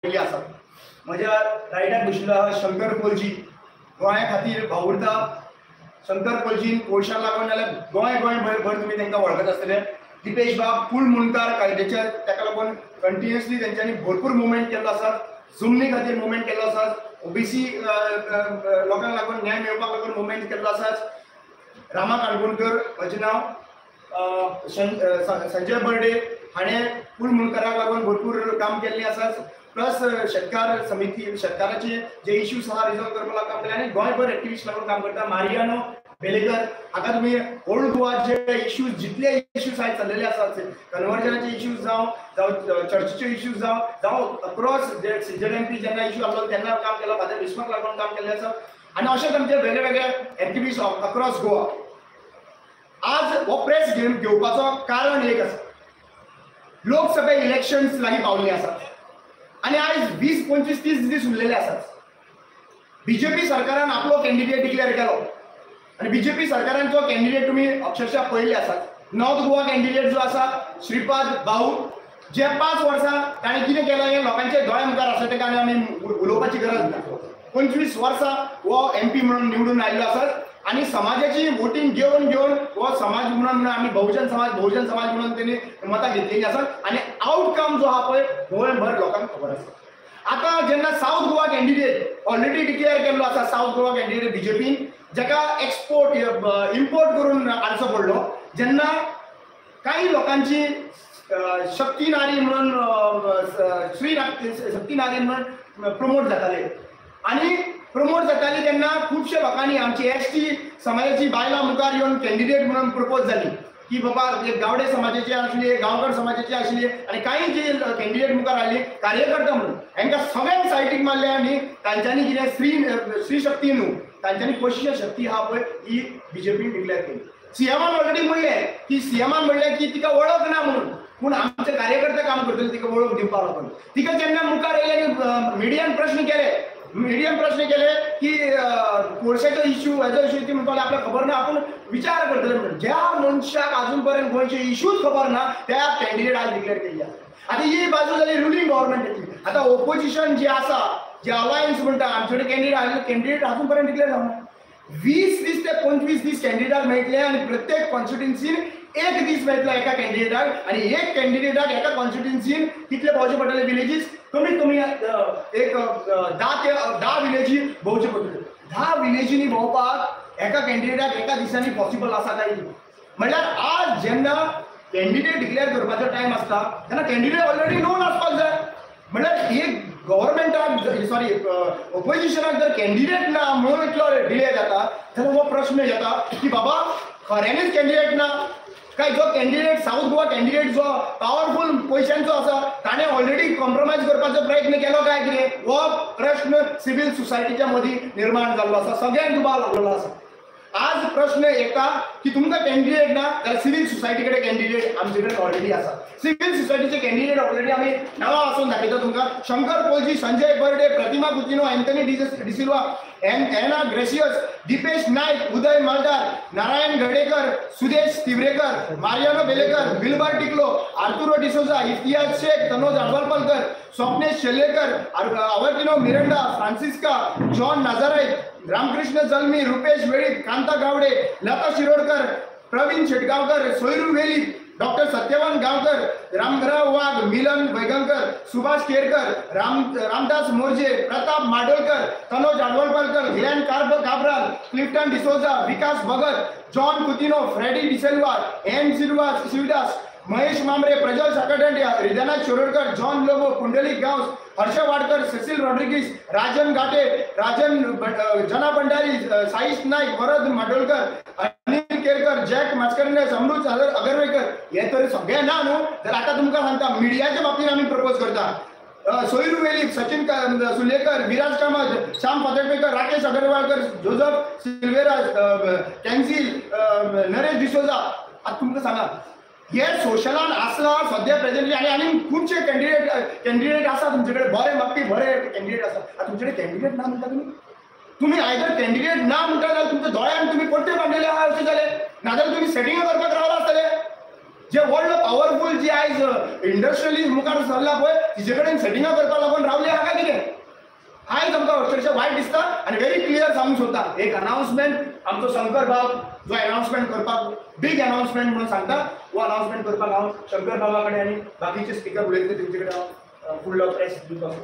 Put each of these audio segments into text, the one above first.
आयिल्ली आसात. म्हज्या रायटाक बशिल्लो आहा शंकर कोलजी, गोंया खातीर वावुरता. शंकर कोलजीन कोळशाक लागून जाल्यार गोंय भर तुमी तांकां वळखत आसतले. दिपेश बाब फूल मुंडकार कायद्याच्या ताका लागून कंटिन्युअसली तेंच्यांनी भरपूर मुवमेंट केल्लो आसा. जुमनी खातीर मुवमेंट केल्लो आसा. ओबीसी लोकांक लागून न्याय मेळपाक लागून मुवमेंट केल्लो आसा. रामा काणकोणकर म्हजें नांव. संजय बर्डे हाणें फूल मुंडकाराक लागून भरपूर काम केल्लें आसा. प्लस शेतकार समिती शेतकाराचे जे इश्यूज आहा रिजॉल्व करपाक काम केले आनी गोंयभर एक्टिविस्ट लागून काम करता. मारियानो बेलेकर हाका तुमी ओल्ड गोवाचे इश्यूज जितले इश्यूज आयज चल्लेले आसात कन्वर्जनाचे इश्यूज जावं चर्चीचे इश्यूज जावं अक्रॉस जे CZMP जेन्ना इश्यू आसलो तेन्ना काम केलां. फादर विस्माक लागून काम केल्लें आसा आनी अशेंच आमचे वेगळे वेगळे एक्टिविस्ट अक्रॉस गोवा. आज हो प्रेस घेवपाचो कारण एक आसा. लोकसभा इलेक्शन्स लागीं पावल्लीं आसात आनी आयज 20, 25, 30 दीस उरलेले आसात. बीजेपी सरकारान आपलो कॅन्डिडेट डिक्लेअर केलो आनी बीजेपी सरकारान तो कॅन्डिडेट तुमी अक्षरशः पळयल्ले आसात. नॉर्थ गोवा कॅन्डिडेट जो आसा श्रीपाद भाऊ, जे 5 वर्सां ताणें कितें केलें हें लोकांच्या दोळ्या मुखार आसा तेका आमी उलोवपाची गरज ना. 25 वर्सां हो MP म्हणून निवडून आयिल्लो आसा आनी समाजाची वोटींग घेवन हो समाज म्हणून आमी बहुजन समाज म्हणून तेणी मतां घेतलेलीं आसात आनी आउटकम जो आहा पळय गोंयभर लोकांक खबर आसा. आता जेन्ना south Goa candidate already declare केल्लो आसा, साऊथ गोवा कॅन्डिडेट बीजेपीन, जाका इम्पोर्ट करून हाडचो पडलो, जेन्ना काही लोकांची शक्ती नारी म्हणून श्री शक्ती नारी म्हणून प्रमोट जाताले आनी प्रमोट जाताली तेन्ना खुबशे लोकांनी आमची ST समाजाची बायलां मुखार येवन कॅन्डिडेट म्हणून प्रपोज जाली की बाबा गावडे समाजाचे आसले, गांवकार समाजाचे आसले आनी काही जे कॅन्डिडेट मुखार आयले कार्यकर्ता म्हणून हांकां सगळ्यांक सायटीक मारले आनी तांच्यांनी कितें स्त्री शक्ती न्हू तांच्यांनी पयशी शक्ती आहा पळय ही बीजेपीन डिक्लेअर केली. CMान ऑलरेडी म्हणलें की तिका वळख ना म्हणून, पूण आमचे कार्यकर्ते काम करतले तिका वळख दिवपाक लागून. तिका जेन्ना मुखार येयले मिडियान प्रश्न केले की कोळशाचो इश्यू हेजो इश्यू ती म्हणपाक आपल्याक खबर ना, आपूण विचार करतले म्हणून. ज्या मनशाक आजून पर्यंत गोंयचे इश्यूच खबर ना त्या कॅन्डिडेट आज डिक्लेअर केल्ली आसा. आतां ही बाजू जाली रुलींग गव्हर्मेंटाची. आतां ओपोजिशन जे आसा, जे अलायन्स म्हणटा आमचे कॅन्डिडेट आजून पर्यंत डिक्लेअर जावना. 20 दीस ते 25 दीस कॅन्डिडेट मेळटले आनी प्रत्येक कॉन्स्टिट्युएन्सीन एक दीस मेळटलो एका कॅन्डिडेटाक आनी एक कॅन्डिडेटाक एका कॉन्स्टिट्युएन्सीन कितले भोंवचे पडटले विलेजीस, कमीत कमी एक 10 विलेजी भोंवचे पडटले. 10 विलेजींनी भोंवपाक एका कॅन्डिडेटाक एका दिसांनी पॉसिबल आसा काय? म्हणल्यार आज जेन्ना कॅन्डिडेट डिक्लेअर करपाचो टायम आसता तेन्ना कॅन्डिडेट ऑलरेडी नोन आसपाक जाय. म्हणल्यार एक गव्हर्मेंटाक ऑपोजिशनाक जर कॅन्डिडेट ना म्हणून इतलो डिले जाता जाल्यार हो प्रश्न येता की बाबा खऱ्यांनीच कॅन्डिडेट ना काय? जो कॅन्डिडेट साऊथ गोवा कॅन्डिडेट जो पॉवरफुल पयशांचो आसा ताणें ऑलरेडी कॉम्प्रोमायज करपाचो प्रयत्न केलो काय कितें? हो प्रश्न सिव्हिल सोसायटीच्या मदीं निर्माण जाल्लो आसा, सगळ्यांक दुबाव लागलेलो आसा. आज प्रश्न येता की तुमकां कॅन्डिडेट ना जाल्यार सिव्हिल सोसायटी कडेन कॅन्डिडेट आमचे कडेन ऑलरेडी आसा. सिव्हिल सोसायटीचे कॅन्डिडेट ऑलरेडी आमी नांवां वाचून दाखयता तुमकां. Shankar Kolji, Sanjay Barde, Pratima Coutinho, Anthony D'Silva, Ana Gracias, Deepesh Naik, Uday Maldar, Narayan Gadekar, Sudesh Tivrekar, Mariano Belekar, Wilbur Ticlo, Arturo D'Souza, Iftiyaz Shaikh, Tanoj Advalpalkar, Swapnesh Shelekar, Avertano Miranda, Francisca, John Nazareth, Ramkrishna Jalmi, Rupesh Velip, Kanta Gawde, Lata Shirodkar, Pravin Shetgaonkar, Soiru Veli, doctor Satyawan Gaonkar, Ramrao Wagh, Milan Vaingankar, Subhash Kerkar, Ramdas Morje, Pratap Madolkar, Tanoj Advalpalkar, Glen Cabral, Clifton D'Souza, विकास Bhagat, John Coutinho, Freddy D'Silva, Ann Silvas, Mahesh Mamre, Prajwal Saktandia, Hridaynath Shirodkar, John Lobo, Pundalik Gawas, Harsh Wadkar, Cecil Rodrigues, Rajan Ghate, Jana Bhandari, Saish Naik, Varad Madolkar, Anil Kerkar, Jack Mascarenhas, Amrut Agarvekar, हे तरी सगळे ना न्हू. तर आता तुमकां सांगता मिडियाच्या बाबतीत आमी प्रपोज करता. सोयरू वेलीप, सचिन सुलेकर, विराज कामत, श्याम पदकपेकर, राकेश अगरवालकर, जोझफ सिल्वेराज, कॅन्सिल, नरेश डिसोजा. आता तुमकां सांगा हे सोशलान आसा सद्या प्रेझेंटली आनी खुबशे कॅन्डिडेट आसा तुमचे कडेन, बरे मागपी बरे कॅन्डिडेट आसा. आतां तुमचे कडेन कॅन्डिडेट ना म्हणटा तुमी आयदर कॅन्डिडेट ना म्हणटा जाल्यार तुमच्या दोळ्यान तुमी पट्टे बांदलेले आहा अशें जालें, नाजाल्यार तुमी सेटिंग करपाक रावला आसतले. जे व्हडलो पॉवरफूल जे आयज इंडस्ट्रियलिस्ट मुखार सरला पळय तिचे कडेन सेटिंगां करपाक लागून रावले आहा आणि व्हेरी क्लियर सांगू सोदता एक अनाउन्समेंट आमचो शंकर भाव जो अनाउन्समेंट करपाक बिग अनाउन्समेंट म्हणून सांगता वो अनाउन्समेंट करपाक हांव शंकर भावा कडेन आनी बाकीचे स्पीकर उलयतले तेंचे कडेन हांव फुडलो प्रेस दिवपाक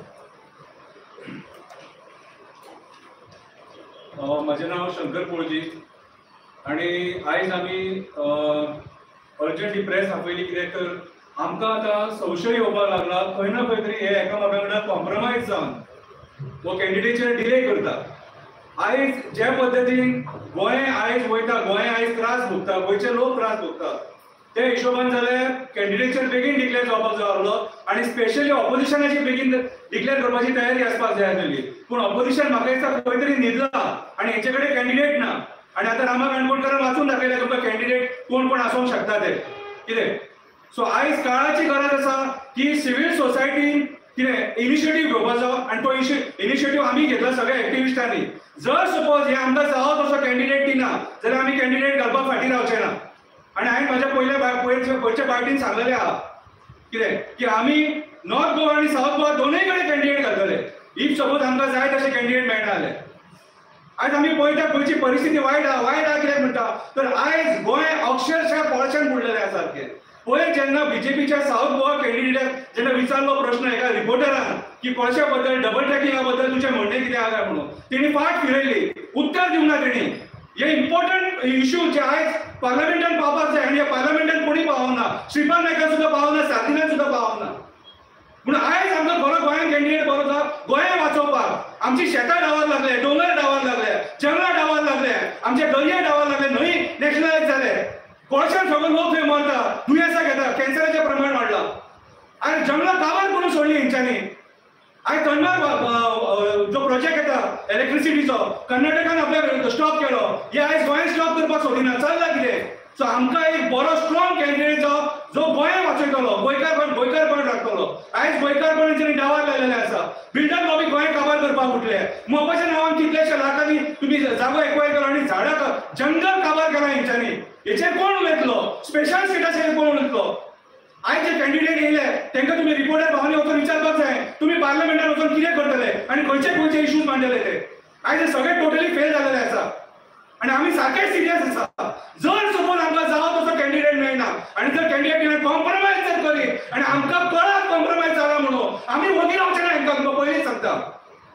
म्हजें नांव शंकर पोळजी आणि आयज आमी अर्जंटली प्रेस आपयली कित्याक तर आमकां आतां संशय येवपाक लागला खंय ना खंय तरी हे एकामेका कडेन कॉम्प्रमायज जावन वो कॅन्डिडेटचेर डिले करता आयज जे पद्दतीन गोंय आयज वयता गोंय आयज त्रास भोगता गोंयचे लोक त्रास भोगता त्या हिशोबान जाल्यार कॅन्डिडेटचेर बेगीन डिक्लेअर जावपाक जाय आसलो आणि स्पेशली ऑपोजिशनाची बेगीन डिक्लेअर करपाची तयारी आसपाक जाय आसली पूण ऑपोजिशन म्हाका दिसता खंय तरी न्हिदला आनी हेचे कडेन कॅन्डिडेट ना आणि आता रामा काणकोणकरान वाचून दाखयलें तुमकां कॅन्डिडेट कोण कोण आसूंक शकता ते कितें सो आयज काळाची गरज आसा की सिव्हिल सोसायटीन कितें इनिशिएटीव घेवपाचो आणि तो इनिशिएटीव आमी घेतला सगळ्या एक्टिविस्टांनी जर सपोज हे आमकां जावो तसो कॅन्डिडेट दिना जाल्यार आमी कॅन्डिडेट घालपाक फाटीं रावचे ना आणि हांवें म्हाज्या पयल्या पार्टीन सांगलेलें आहा कितें की आमी नॉर्थ गोवा आनी साऊथ गोवा दोनूय कडेन कॅन्डिडेट घालतले इफ सपोज आमकां जाय तशे कॅन्डिडेट मेळना जाल्यार आज आमी पळयता गोंयची परिस्थिती वायट आहा कित्याक म्हणटा तर आयज गोंय अक्षरशः पळशान बुडलेलें आसा सारकें पळय जेन्ना बीजेपीच्या साऊथ गोवा कॅन्डिडेटाक जेन्ना विचारलो प्रश्न एका रिपोर्टरान की कोळशा बद्दल डबल ट्रॅकिंगा बद्दल तुजें म्हणणें कितें आहा म्हणून तेणी फाट फिरयली उत्तर दिवना तेणी हे इम्पॉर्टंट इश्यू जे आयज पार्लमेंटान पावपाक जाय आनी ह्या पार्लमेंटान कोणी पावना श्रीपाद नायकान सुद्दां पावना सातिनान सुद्दां पावना पूण आयज आमकां बरो गोंयान कॅन्डिडेट बरो आसा गोंय वाचोवपाक आमची शेतां डावार लागले दोंगर डावार लागले जंगलां डावार लागले आमचे दर्या डावार लागले न्हंय नॅशनलायज जाले कोळशान सगळो लोक थंय मरता दुयेंसां घेता कॅन्सराचें प्रमाण वाडलां आनी जंगलां काबार करून सोडली हेंच्यांनी आयज कन्नड जो प्रोजेक्ट येता इलेक्ट्रिसिटीचो कर्नाटकान आपल्या स्टॉप केलो हे आयज गोंयान स्टॉप करपाक सोडिना चल्ला कितें सो आमकां एक बरो स्ट्रॉंग कॅन्डिडेट जावो जो गोंय वाचयतलो गोंयकारपण राखतलो आयज गोंयकारपणांचेर डावार लायलेले आसा बिल्डर लॉबी गोंय काबार करपाक उठले मोपाच्या नांवान कितलेशे लाखांनी तुमी जागो एक्वायर केलो आनी झाडां जंगल काबार केला हेंच्यांनी हेचेर कोण उलयतलो स्पेशल स्टेटसाचेर कोण उलयतलो आयज जे कॅन्डिडेट येयले तांकां तुमी रिपोर्टर भावनी वचून विचारपाक जाय तुमी पार्लमेंटान वचून कितें करतले आनी खंयचे इश्यूज मांडलेले ते आयज हे सगळे टोटली फेल जालेले आसा आणि आमी सारके सिरियस आसा जर सपोज आमकां जावो तसो कॅन्डिडेट मेळना आणि जर कॅन्डिडेट कॉम्प्रमायज जर करी आणि आमकां कळत कॉम्प्रमायज जाला म्हणून आमी वगी रावचे ना हांकां पयलींच सांगता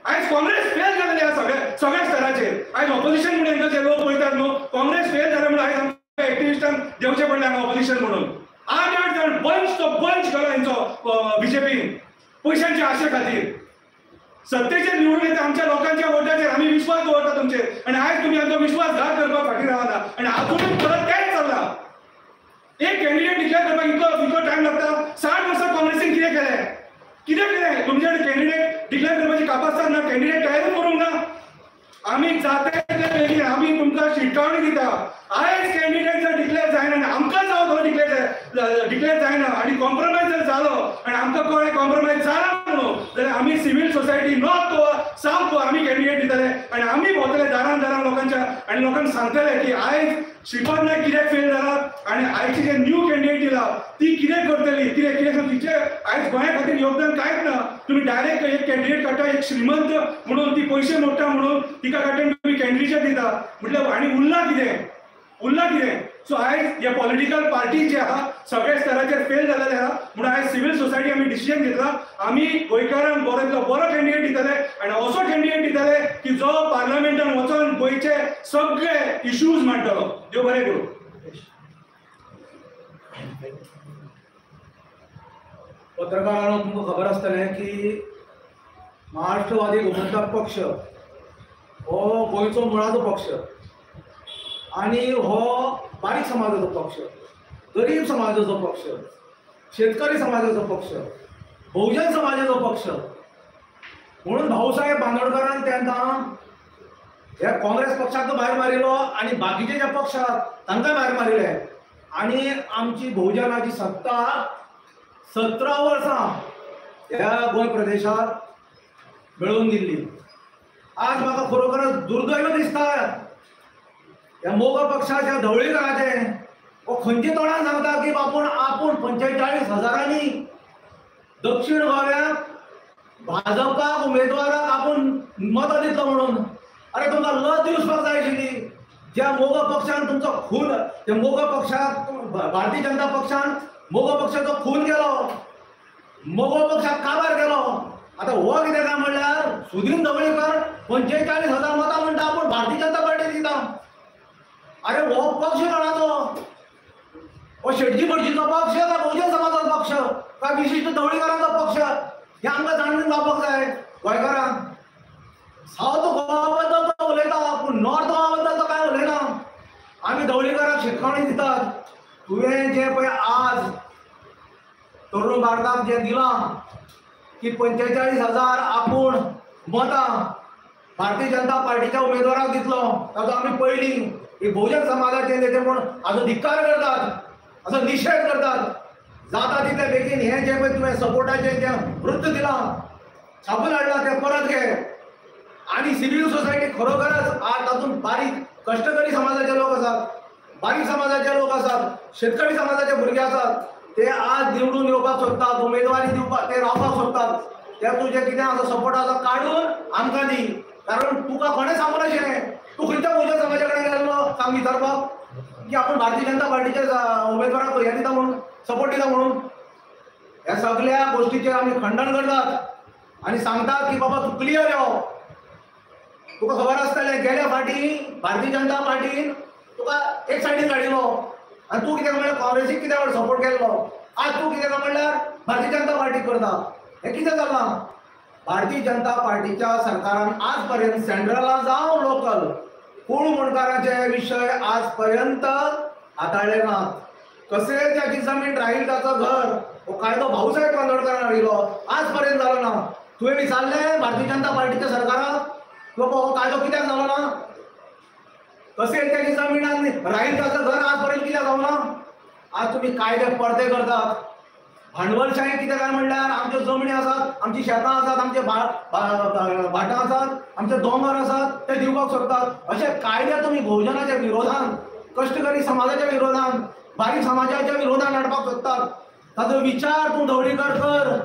आयज काँग्रेस फेल जालेली आसा सगळ्या स्तराचेर आयज ऑपोजिशन म्हणून हांकां जे लोक पळयतात न्हू काँग्रेस फेल जाले म्हणून आयज आमकां एक्टिविस्टांक देवचे पडले हांगा ऑपोजिशन म्हणून 8 जण बंच तो बंच केलो हांचो बीजेपीन पयशांच्या आशे खातीर सत्तेचेर निवडून येता आमच्या लोकांच्या वोटाचेर आमी विश्वास दवरता तुमचेर आनी आयज तुमी आमचो विश्वासघात करपाक फाटीं रावना आनी आजूनय परत तेच चल्ला एक कॅन्डिडेट डिक्लेअर करपाक इतलो टायम लागता 60 वर्सां काँग्रेसीन कितें केलें तुमचे कडेन कॅन्डिडेट डिक्लेअर करपाची कापासीत ना कॅन्डिडेट तयारूच करूंक ना आमी जाता तितले बेगीन आमी तुमकां शिटकावणी दिता आयज कॅन्डिडेट जर डिक्लेअर जायना आनी आमकां जावो तो डिक्लेअर जायना आनी कॉम्प्रमायज जर जालो आनी आमकां कळ्ळें कॉम्प्रमायज जाला म्हणून जाल्यार आमी civil society north Goa south Goa आमी कॅन्डिडेट दितले आनी आमी भोंवतले दारां लोकांच्या आनी लोकांक सांगतले की आयज श्रीपाद नायक कित्याक फेल जाला आनी आयची जे न्यू कॅन्डिडेट दिला ती कितें करतली कितें तिचे आयज गोंया खातीर योगदान कांयच ना तुमी डायरेक्ट एक कॅन्डिडेट काडटा एक श्रीमंत म्हणून ती पयशे मोडटा म्हणून तिका काडून तुमी कॅन्डिडेट दिता म्हटल्यार आनी उरला कितें सो आयज हे पॉलिटिकल पार्टी जे आहा सगळ्या स्तराचेर फेल जालेले आहा म्हणून आयज सिव्हिल सोसायटी आमी डिसिजन घेतला आमी गोंयकारांक बरो कॅन्डिडेट दितले आनी असो कॅन्डिडेट दितले की जो पार्लमेंटान वचून गोंयचे सगळे इश्यूज मांडटलो देव बरें करूं पत्रकारांनो तुमकां खबर आसतलें की महाराष्ट्रवादी गोमंतक पक्ष हो गोंयचो मुळाचो पक्ष आणि हो बारीक समाजाचो पक्ष गरीब समाजाचो पक्ष शेतकरी समाजाचो पक्ष बहुजन समाजाचो पक्ष म्हणून भाऊसाहेब बांदोडकरान तेन्ना ह्या काँग्रेस पक्षाक भायर मारिलो आणि बाकीचे जे पक्ष तांकां भायर मारिले आणि आमची बहुजनाची सत्ता 17 वर्सां ह्या गोंय प्रदेशात मेळोवन दिल्ली आज म्हाका खरोखरच दुर्दैव दिसता ह्या मोग पक्षाच्या धवळीकराचे वो खंयचे तोंडान सांगता की आपूण 45,000 दक्षिण गोव्यात भाजपाक उमेदवाराक आपूण मतां दितलो म्हणून अरे तुमकां लज दिवपाक जाय आशिल्ली. ज्या मोग पक्षान तुमचो खून, त्या मोग पक्षाक भारतीय जनता पक्षान मोग पक्षाचो खून केलो, मोग पक्षाक काबार केलो. आता हो कितें काय म्हणल्यार सुदीन ढवळीकर 45,000 मतां म्हणटा आपूण भारतीय जनता पार्टी दिता. अरे हो पक्ष कोणाचो? हो शेटजी भटजीचो पक्ष काय बहुजन समाजाचो पक्ष काय विशिष्ट ढवळीकरांचो पक्ष? हे आमकां जाणून जावपाक जाय गोंयकारांक. सावथ गोवा बद्दल तो उलयता पूण नॉर्थ गोवा बद्दल तो काय उलयना. आमी ढवळीकरांक शिटकावणी दितात. तुवें जे पळय आज तरुण भारताक जें दिलां की 45,000 आपूण मतां भारतीय जनता पार्टीच्या उमेदवाराक दितलो, ताचो आमी पयलीं ही बहुजन समाजाचे नेते म्हूण हाचो धिक्कार करतात, हाचो निशेध करतात. जाता तितले बेगीन हें जें पळय तुवें सपोर्टाचें जें वृत्त दिलां, छापून हाडलां तें परत घे. आणि सिव्हिल सोसायटी खरोखरच आज तातूंत बारीक कष्टकरी समाजाचे लोक असतात, बारीक समाजाचे लोक असतात, शेतकरी समाजाचे भुरगे असतात, ते आज निवडून येवपाक सोदतात, उमेदवारी दिवपाक ते रावपाक सोदतात. ते तुजें कितें आसा सपोर्ट आसा काडून आमकां दी. कारण तुका कोणें सांगून आशिल्लें तूं खंयच्या बहुजन समाजा कडेन गेल्लो सांग विचारपाक की आपूण भारतीय जनता पार्टीचे उमेदवाराक हें दिता म्हणून, सपोर्ट दिता म्हणून? ह्या सगळ्या गोष्टीचेर आमी खंडन करतात आनी सांगतात की बाबा तूं क्लियर यो. तुका खबर आसतलें गेल्या फाटी भारतीय जनता पार्टीन तुका एक सायडीन काडिलो आनी तूं कितें म्हणल्यार काँग्रेसीक कित्याक सपोर्ट केल्लो. आज तूं कितें म्हणल्यार भारतीय जनता पार्टीक करता. हें कितें जालां? भारतीय जनता पार्टीच्या सरकारान आज पर्यंत सेंट्रला जावं लोकल कूळ मुणकाराचे विशय आज पर्यंत हाताळले नात. कसे ज्याची जमीन राहील त्याचं घर हो कायदो भाऊसाहेब कांदोळकरान हाडिल्लो, आज पर्यंत जालो ना. तुवें विचारलें भारतीय जनता पार्टीच्या सरकाराक बाबा हो कायदो कित्याक जालो ना? कसे त्याची जमीन राहील त्याचं घर आज पर्यंत कित्याक जावना? आज तुम्ही कायदे पडते करतात. भांडवलशाही कितें काय म्हणल्यार आमच्यो जमणी आसात, आमची शेतां आसात, आमचे भाटां आसात, आमचे दोंगर आसात, ते दिवपाक सोदतात. अशे कायदे तुम्ही बहुजनाच्या विरोधान, कष्टकरी समाजाच्या विरोधान, बारीक समाजाच्या विरोधान हाडपाक सोदतात. ताचो विचार तूं ढवळीकर कर.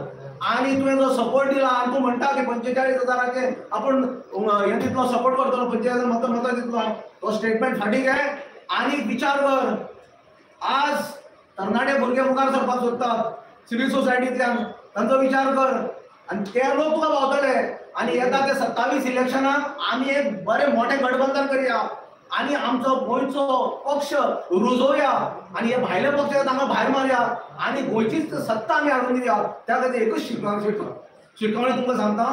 आणि तुवें जो सपोर्ट दिला आनी तूं म्हणटा की 45,000चे आपूण हें दितलो सपोर्ट करतलो, 45,000 मतां दितलो, तो स्टेटमेंट फाटीं घे आनी विचार कर. आज तरणाटे भुरगे मुखार सरपाक सोदतात सिव्हिल सोसायटींतल्यान, तांचो विचार कर आनी ते लोक तुका भावतले. आनी येता ते 27 इलेक्शनाक आमी एक बरें मोठें गठबंधन करया आनी आमचो गोंयचो पक्ष रुजोवया आनी हे भायले पक्ष तांकां भायर मारया आनी गोंयचीच सत्ता आमी हाडून दिवया. त्या खातीर एकूच शिटकावणी तुमकां सांगता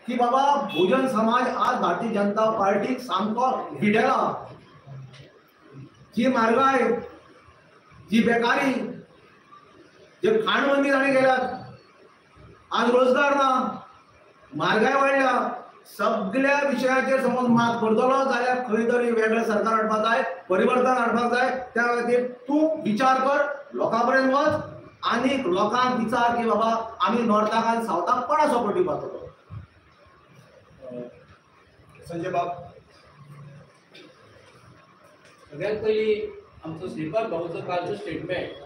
की बाबा बहुजन समाज आज भारतीय जनता पार्टीक सामको भिडेला. जी म्हारगाय, जी बेकारी, जे खाणबंदी ताणें केल्यात, आज रोजगार ना, म्हारगाय वाडल्या, सगळ्या विशयाचेर समज मात करतलो जाल्यार खंय तरी वेगळें सरकार हाडपाक जाय, परिवर्तन हाडपाक जाय. त्या खातीर तूं विचार कर, लोकां पर्यंत वच आनी लोकांक विचार की बाबा आमी नॉर्थाक आनी सावथाक कोणा सपोर्ट दिवपाचो. संजय बाब. सगळ्यात पयली आमचो श्रीपाद भाऊचो कालचो स्टेटमेंट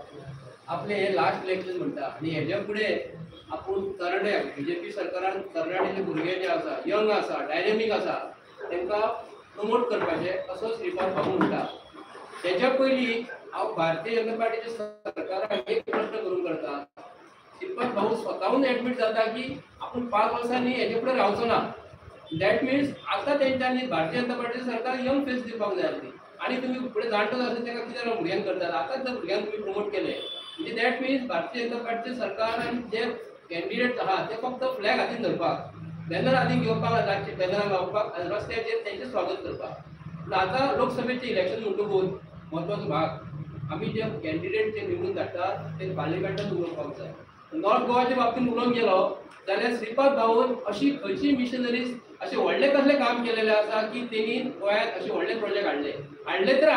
आपले हे लास्ट इलेक्शन म्हणटा आनी हेज्या फुडें आपूण तरणे बीजेपी सरकारान तरणाटे जे भुरगे जे आसा, यंग आसा, डायनेमीक आसा, तांकां प्रमोट करपाचे असो श्रीपाद भाऊ म्हणटा. तेच्या पयलीं हांव भारतीय जनता पार्टीच्या सरकाराक एक प्रश्न करूंक करता. श्रीपाद भाऊ स्वताहून एडमीट जाता की आपूण 5 वर्सांनी हेजे फुडें रावचो ना. दॅट मिन्स आतां तेंच्यांनी भारतीय जनता पार्टीचें सरकार यंग फेस दिवपाक जाय आसली आनी तुमी फुडें जाणटो आसा ताका कित्याक भुरग्यांक करतात. आतांच जर भुरग्यांक तुमी प्रमोट केले म्हणजे दॅट मिन्स भारतीय जनता पार्टीचें सरकार आनी जे कॅन्डिडेट आहा ते फक्त फ्लॅग हातीन धरपाक, बॅनर हातीन घेवपाक, बॅनरां लावपाक आनी रस्त्याचेर तेंचें स्वागत करपाक. पूण आतां लोकसभेचें इलेक्शन म्हणटकूच म्हत्वाचो भाग आमी जे कॅन्डिडेट जे निवडून धाडटात ते पार्लिमेंटात उलोवपाक जाय. नॉर्थ गोवाच्या बाबतींत उलोवंक गेलो जाल्यार श्रीपाद भाऊन अशी खंयची मिशनरीज अशें व्हडलें कसलें काम केलेलें आसा की तेणी गोंयांत अशे व्हडले प्रोजेक्ट हाडले तर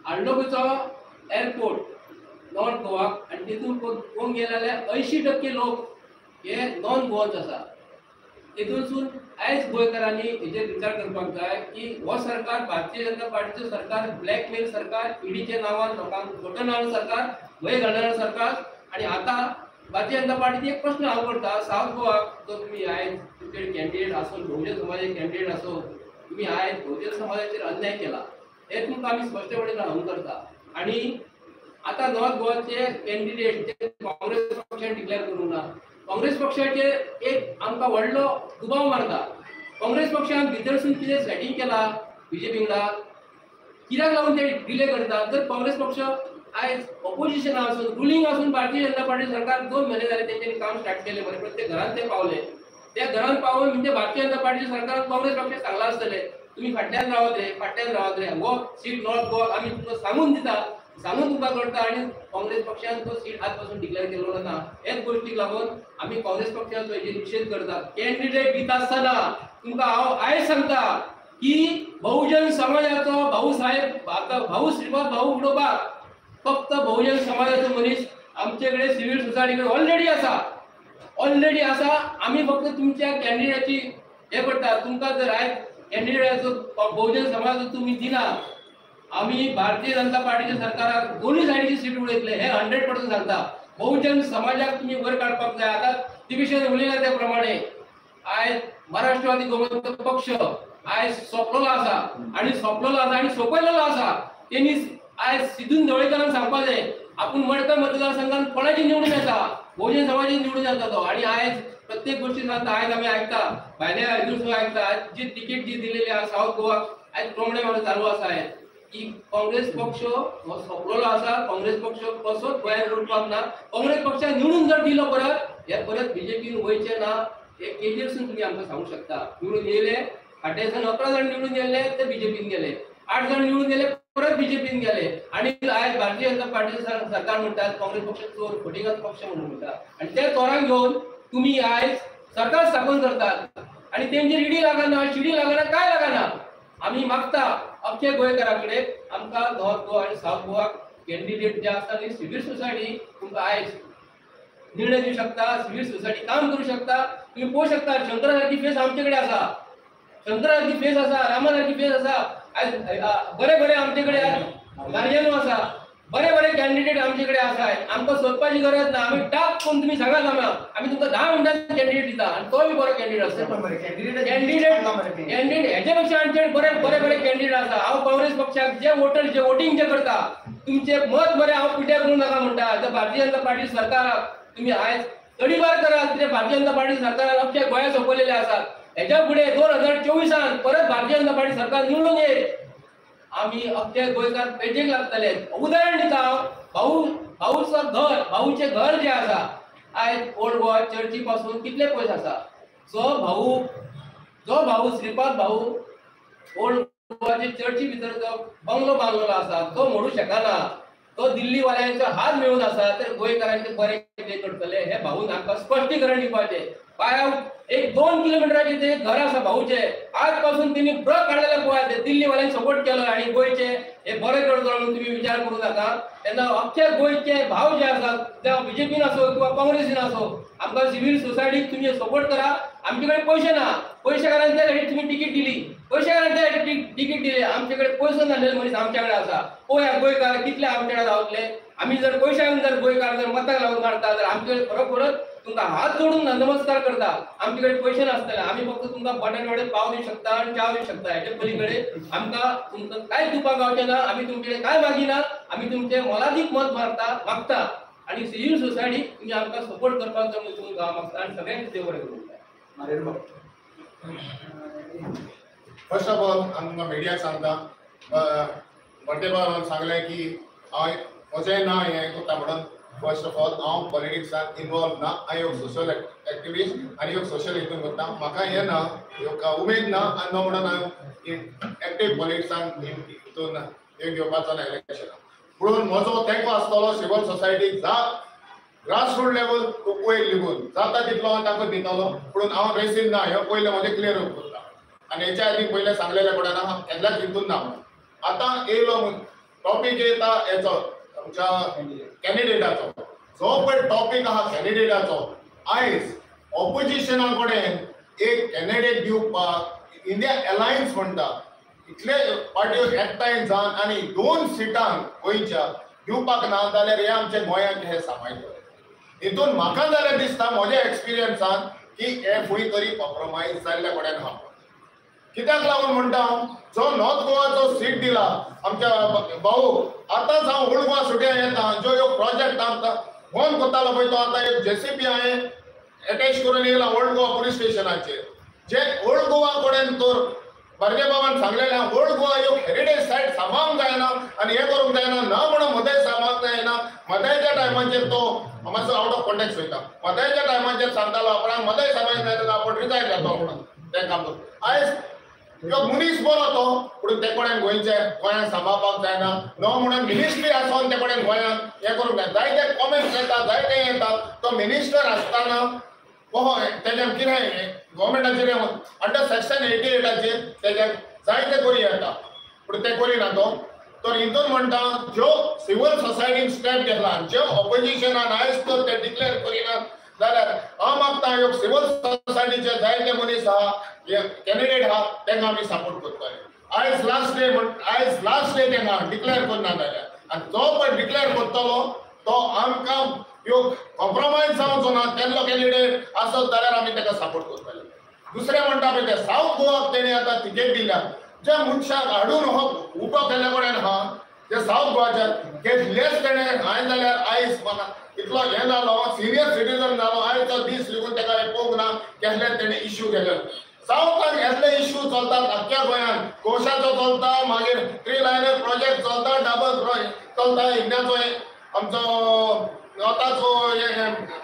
हाडलो खंयचो एअरपोर्ट नॉर्थ गोवाक आनी तितून पळोवंक गेले जाल्यार 80% लोक हे नॉन गोवन्स आसा. तितूनसून आयज गोंयकारांनी हेचेर विचार करपाक जाय की हो सरकार भारतीय जनता पार्टीचो सरकार ब्लॅकमेल सरकार, ईडीच्या नांवान लोकांक फटोवन सरकार, भंय घालणारो सरकार आनी आतां भारतीय जनता पार्टी एक प्रश्न हांव करता, सावथ गोवा जो तुम्ही आयज तुमचे कॅन्डिडेट आसून बहुजन समाजाचे कॅन्डिडेट आसून तुम्ही आयज बहुजन समाजाचेर अन्याय केला, हे तुमकां आमी स्पश्टपणे सांगून करता. आणि आता नॉर्थ गोवाचे कॅन्डिडेट जे काँग्रेस पक्षान डिक्लेअर करूंक ना, काँग्रेस पक्षाचेर एक आमकां व्हडलो दुबाव मारता. काँग्रेस पक्षान भितरसून कितें सेटिंग केला बीजेपी वांगडा, कित्याक लागून ते डिले करता. जर काँग्रेस पक्ष आयज ऑपोजिशन आसून रुलिंग आसून भारतीय जनता पार्टी सरकार 2 महिने जाले तेंच्यांनी काम स्टार्ट केले, बरें प्रत्येक घरांत ते पावले. त्या घरांत पावून म्हणजे भारतीय जनता पार्टीच्या सरकारान काँग्रेस पक्षाक सांगला आसतले तुम्ही फाटल्यान रावत रे हो सीट नॉर्थ गोवा आमी तुमकां सांगून दिता, सांगून तुमकां करता. आणि काँग्रेस पक्षान तो सीट आज पासून डिक्लेअर केलो ना. हेच गोष्टीक लागून आमी काँग्रेस पक्षाचो हेजेर निशेध करतात. कॅन्डिडेट दिता आसतना तुमकां हांव आयज सांगता की बहुजन समाजाचो भाऊ श्रीपाद भाऊ उडोवपाक फक्त बहुजन समाजाचो मनीस आमचे कडेन सिव्हिल सोसायटी कडेन ऑलरेडी आसा. आमी फक्त तुमच्या कॅन्डिडेटची हे करता. तुमकां जर आयज कॅन्डिडेटाचो बहुजन समाजाचो तुमी दिना, आमी भारतीय जनता पार्टीच्या सरकाराक दोन्ही सायडीची सीट उडयतले, हे 100% सांगता. बहुजन समाजाक तुम्ही वर काडपाक जाय. आता दिविशन उलयला त्या प्रमाणे आयज महाराष्ट्रवादी गोमंतक पक्ष आयज सोंपलेलो आसा आणि सोंपयलेलो आसा. तेणी आयज सिद्धून ढवळीकरांक सांगपाक जाय आपूण मडकय मतदारसंघात कोणाची निवडून येता, बहुजन समाजाची निवडून येता तो. आणि आयज प्रत्येक गोष्टी सांगता. आयज आमी आयकता भायल्या हातून आयकता जी तिकीट जी दिलेली आसा साऊथ गोवाक आयज प्रमाणे म्हाका चालू आसा की काँग्रेस पक्ष हो सोंपलेलो आसा. काँग्रेस पक्ष कसोच गोंयांत उरपाक ना. काँग्रेस पक्षाक निवडून जर दिलो परत बीजेपीन वयचे ना. एक केजीरसून तुम्ही आमकां सांगू शकता. निवडून येयले फाटेसान 11 जाण निवडून गेले ते बीजेपीन गेले, 8 जाण निवडून गेले परत बीजेपीन गेले. आणि आयज भारतीय जनता पार्टीचे सरकार म्हणतात काँग्रेस पक्ष चोर खोटीगाच पक्ष म्हणून म्हणतात. आणि त्या चोरांक घेऊन तुम्ही आयज सरकार स्थापन करतात. आणि तेंची रिडी लागना, शिडी लागना, काय लागना. आमी मागता अख्खे गोंयकारा कडेन आमकां नॉर्थ गोवा आणि साऊथ गोवा कॅन्डिडेट जे आसता ती सिव्हिल सोसायटी तुमकां आयज निर्णय दिवं शकता. सिव्हिल सोसायटी काम करू शकता. तुम्ही पळोवंक शकता शंकरा सारकी फेस आमचे कडेन आसा, शंकरा सारकी फेस आसा, रामा सारकी फेस आसा. आयज बरे आमचे कडेन गार्जियनो आसा, बरे कॅन्डिडेट आमचे कडेन आसा. आमकां सोदपाची गरज ना. आमी टाक कोण तुम्ही सांगात आम्हाला, आमी तुमकां 10 मिनटांत कॅन्डिडेट दिता आणि तोय बरो कॅन्डिडेट आसा. कॅन्डिडेट हेचे पेक्षा आमचे बरे कॅन्डिडेट आसा. हांव काँग्रेस पक्षाक जे वोटर जे वोटिंग जे करता तुमचे मत बरे हांव पिड्यार करूं नाका म्हणटा. तर भारतीय जनता पार्टी सरकाराक तुम्ही आयज तडीपार करात. कित्याक भारतीय जनता पार्टी सरकारान अख्ख्या गोंया सोंपयलेले आसात. हेच्या फुडें 2024 परत भारतीय जनता पार्टी सरकार निवडून येईल. आम्ही अख्ख्या गोंयकार पेजेक लागतले. उदाहरण दिता भाऊचे घर जे आसा आयज ओल्ड गोवा चर्ची पासून कितले पयस आसा. जो भाऊ श्रीपाद भाऊ ओल्ड गोवाचे चर्ची भितर जो बंगलो बांदलेलो आसा तो मोडू शकना. तो दिल्ली वाल्यांचो हात मेळून आसा तर गोंयकारांचे बरे कितें करतले हे भाऊन आमकां स्पश्टीकरण दिवपाचे. पायार 1-2 किलोमिटराचे ते घर आसा भाऊचे. आज पासून तिने ब्रक काढलेले पळयात. दिल्ली वाल्यांनी सपोर्ट केलो आणि गोंयचे हे बरे करतलो म्हणून तुम्ही विचार करू नाका. तेन्ना अख्खे गोंयचे भाव जे आसात जावं बीजेपीन आसो किंवा काँग्रेसीन आसो आमकां सिव्हिल सोसायटीक तुम्ही सपोर्ट करा. आमचे कडेन पयशे ना, पयशेकारांच्या खातीर तुम्ही तिकीट दिली, पयशेकारांच्या खातीर तिकीट दिली. आमचे कडेन पयसो नासलेले मनीस आमच्या कडेन आसा. पळया गोंयकार कितले आमचे कडेन रावतले. आमी जर पयशांक जर गोंयकार जर मताक लागून काडटा तर आमचे कडेन खरोखरच तुमकां हात जोडून नमस्कार करता. आमचे कडेन पयशे नासतले. आमी फक्त तुमकां बटन वडेन पाव दिवंक शकता आणि च्या दिवंक शकता. हेचे पलीकडे आमकां तुमकां कांय दिवपाक गावचें ना. आमी तुमचे कडेन काय मागिना. आमी तुमचे मोलादीक मत मागता आणि सिव्हिल सोसायटीक तुम्ही आमकां सपोर्ट करपाक जाय म्हणून तुमकां मागता आणि सगळ्यांक देव बरें करूं. फर्स्ट ऑफ ऑल आमकां मिडियाक सांगता बर्थडे सांगलें की हांव म्हजें नांव हें करता म्हणून. फर्स्ट ऑफ ऑल हांव पॉलिटिक्सांत इनवॉल्व ना. हांव एक सोशल एक्टिविस्ट आनी एक सोशल हितून करता. म्हाका हें ना उमेद ना आनी नो म्हणून हांव एक्टीव पॉलिटिक्सांत हितून हे घेवपाचो ना इलेक्शनाक. म्हणून म्हजो तेंको आसतलो सिव्हिल सोसायटीक ग्रासरूट लेवल वयर लिगून जाता तितलो हांव ताका दितलो. म्हणून हांव रेसीन ना हें पयलें म्हजें क्लियर करता. आनी हेच्या आदीं पयलें सांगलेल्या कडल्यान हांव केन्नाच हितून ना. आतां येयलो टॉपीक येता हेचो आमच्या कॅन्डिडेटाचो. जो पळय टॉपीक आहा कॅन्डिडेटाचो आयज ऑपोजिशना कडेन एक कॅन्डिडेट दिवपाक इंडिया अलायन्स म्हणटा इतले पार्ट्यो एकठांय जावन आनी 2 सिटांक गोंयच्या दिवपाक ना जाल्यार हे आमच्या गोंयाक हे सांबाळटले. हितून म्हाका जाल्यार दिसता म्हज्या एक्सपिरियन्सान की हे खंय तरी कॉम्प्रोमायज जाल्ल्या कडेन आहा. कित्याक लागून म्हणटा हांव, जो नॉर्थ गोवाचो सीट दिला आमच्या भाऊ, आतांच हांव ओल्ड गोवा सुट्या येता, जो ह्यो प्रोजेक्ट आमकां फोन करतालो पळय तो आतां एक JCB हांवें अटॅच करून येयला ओल्ड गोवा पुलीस स्टेशनाचेर. जे ओल्ड गोवा कडेन तर बार्गे बाबान सांगलेलें ओल्ड गोवा ह्यो हेरिटेज सायट सांबाळूंक जायना आनी हें करूंक जायना ना म्हणून मदय सांबाळूंक जायना. मदयच्या टायमाचेर तो मातसो आउट ऑफ कॉन्टेक्स्ट वयता. मदयच्या टायमाचेर सांगतालो आपणाक मदय सांबाळूंक जायना आपण रिजायन जाता म्हणून तें काम करता. आयज ह्यो मनीस बरो तो पूण ते कडेन गोंयान सांबाळपाक जायना नो म्हणून मिनिस्ट्री आसोन ते कडेन गोंयान हें करूंक जाय. जायते कॉमेंट्स येता जायते येता तो मिनिस्टर आसतना तेज्यान कितें गव्हर्मेंटाचेर अंडर सेक्शन 88चेर तेज्याक जायते करी येता पूण ते करिना तो. तर हितून म्हणटा ज्यो सिव्हिल सोसायटीन स्टेप घेतला, ज्यो ऑपोजिशनान आयज तर ते डिक्लेअर करिना जाल्यार हांव मागता ह्यो सिव्हिल सोसायटीचे जायते मनीस आहा, कॅन्डिडेट आहा, तांकां आमी सपोर्ट करतले. आयज लास्ट डे तांकां डिक्लेअर करना जाल्यार आनी जो पळय डिक्लेअर करतलो तो आमकां ह्यो कॉम्प्रोमायज जावचो ना. तेल्लो कॅन्डिडेट आसत जाल्यार आमी ताका सपोर्ट करतले. दुसरें म्हणटा पळय ते सावथ गोवाक तेणी आतां तिकेट दिल्या, ज्या मनशाक हाडून हो उबो केल्ले कडेन आहा ते सावथ गोवाच्या घेतलेच तेणें हांवें जाल्यार आयज म्हाका इतलो हें जालो सिनियर सिटीजन जालो आयज तो दीस लेगून ताका हें पळोवंक ना केसले तेणें इश्यू केले. सावथाक येसले इश्यू चलतात अख्ख्या गोंयान. कोशाचो चलता, मागीर 3 लायनर प्रोजेक्ट चलता, डबल चलता, इंडियाचो आमचो नॉर्थाचो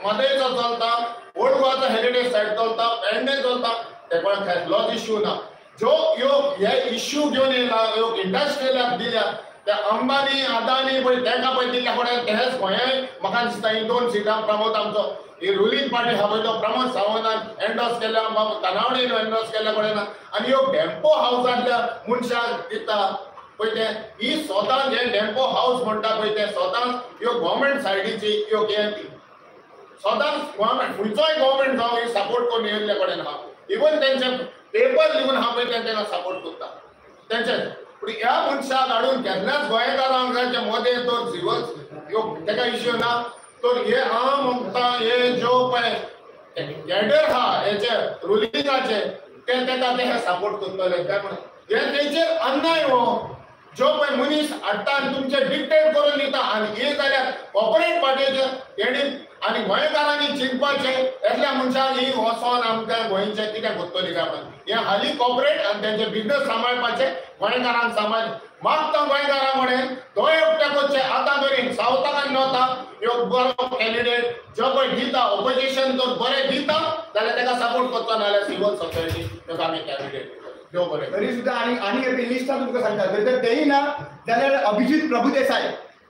मदयचो चलता, ओल्ड गोवाचो हेरिटेज सायट चलता, पेडणे चलता. ते कोणाक खेळलोच इश्यू ना. ज्यो ह्यो हे इश्यू घेवन येयला ह्यो इंडस्ट्रियलाक दिल्या त्या अंबानी अदानी पळय तांकां पळय दिल्ल्या कडेन तेच गोंयान म्हाका दिसता ही 2 सिटां प्रमोद आमचो ही रुलींग पार्टी आहा पळय तो प्रमोद सावंतान एंडोर्स केल्या, तनावडेन एंडोर्स केल्ल्या कडेन आनी ह्यो डॅम्पो हावसांतल्या मनशाक दिता पळय ते ही स्वता जे डॅम्पो हावस म्हणटा पळय ते स्वता ह्यो गव्हर्मेंट सायडीची ह्यो स्वता गव्हर्मेंट खंयचोय गव्हर्मेंट जावं ही सपोर्ट करून येयल्ल्या कडेन आहा. इवन तेंचे पेपर लिहून हांव पळय तांकां सपोर्ट करता तेंचे. पूण ह्या मनशाक हाडून केन्नाच गोंयकारांक जायचे मोदे तर सिव्हिल ह्यो ताका इश्यू ना. तर हे हांव म्हणटा हे ज्यो पळय कॅडर आहा हेचे रुलिंगाचे ते ताका ते सपोर्ट करतले. काय म्हणून हे तेंचेर अन्याय हो जो पळय मनीस हाडटा आनी तुमचे डिक्टेट करून दिता आनी हे जाल्यार कॉर्पोरेट पार्टीचे हेणी आनी गोंयकारांनी चिंतपाचें येसल्या मनशाक ही वचोन आमच्या गोंयचें कितें करतली काय म्हणून. हे हालीं कॉर्पोरेट आनी तेंचे बिजनस सांबाळपाचें गोंयकारांक सांबाळ मागता गोंयकारां कडेन दोय एकट्या करचे. आतां मेरेन सावथाक आनी नॉर्थाक ह्यो बरो कॅन्डिडेट जो पळय दिता ऑपोजिशन जर बरें दिता जाल्यार ताका सपोर्ट करता नाल्यार सिव्हिल सोसायटी ताका आमी कॅन्डिडेट देव बरें. तरी सुद्धा आणि लिस्ट तुमकां सांगता जर तेही ना जाल्यार अभिजित प्रभुदेसाय,